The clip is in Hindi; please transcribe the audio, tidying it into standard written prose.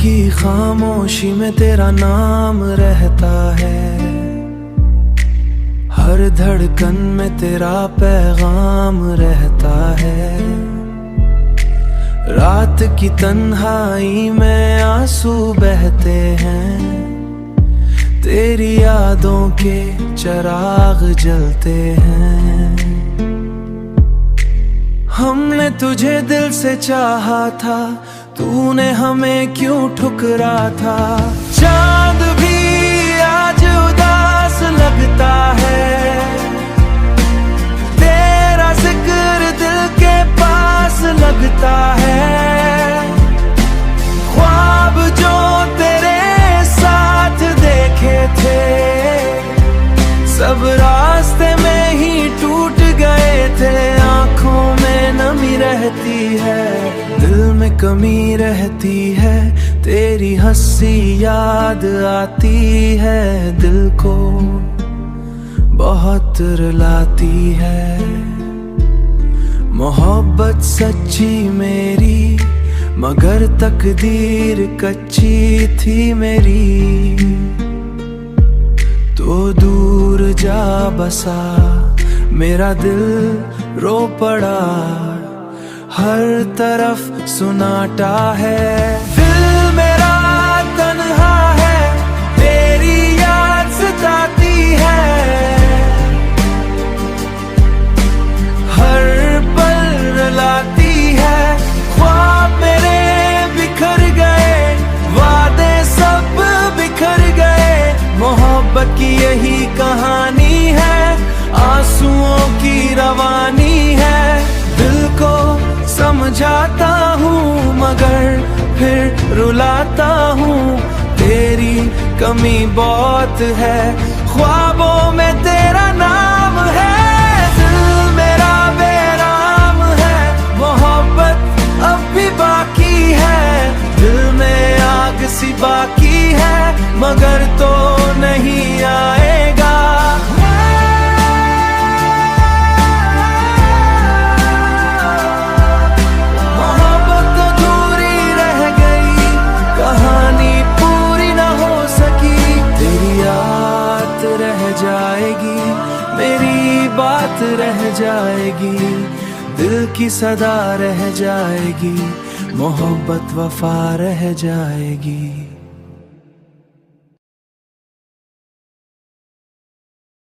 की खामोशी में तेरा नाम रहता है, हर धड़कन में तेरा पैगाम रहता है। रात की तन्हाई में आंसू बहते हैं, तेरी यादों के चिराग जलते हैं। हमने तुझे दिल से चाहा था, तूने हमें क्यों ठुकरा था। चांद भी आज उदास लगता है, तेरा जिक्र दिल के पास लगता है। ख्वाब जो तेरे साथ देखे थे, सब रास्ते में ही टूट गए थे। आंखों में नमी रहती है, दिल में कमी रहती है, तेरी हंसी याद आती है, दिल को बहुत रुलाती है। मोहब्बत सच्ची मेरी, मगर तकदीर कच्ची थी मेरी। तो दूर जा बसा मेरा दिल रो पड़ा, हर तरफ सुनाटा है। दिल मेरा तन्हा है, तेरी याद सताती है, हर पल रुलाती है। ख्वाब मेरे बिखर गए, वादे सब बिखर गए। मोहब्बत की यही कहानी है, आंसुओं की रवानी है। दिल को समझाता हूँ मगर फिर रुलाता हूँ, तेरी कमी बहुत है। ख्वाबों में तेरा नाम है, दिल मेरा बेराम है। मोहब्बत अब भी बाकी है, दिल में आग सी बाकी है, मगर तो नहीं आएगा। मेरी बात रह जाएगी, दिल की सदा रह जाएगी, मोहब्बत वफा रह जाएगी।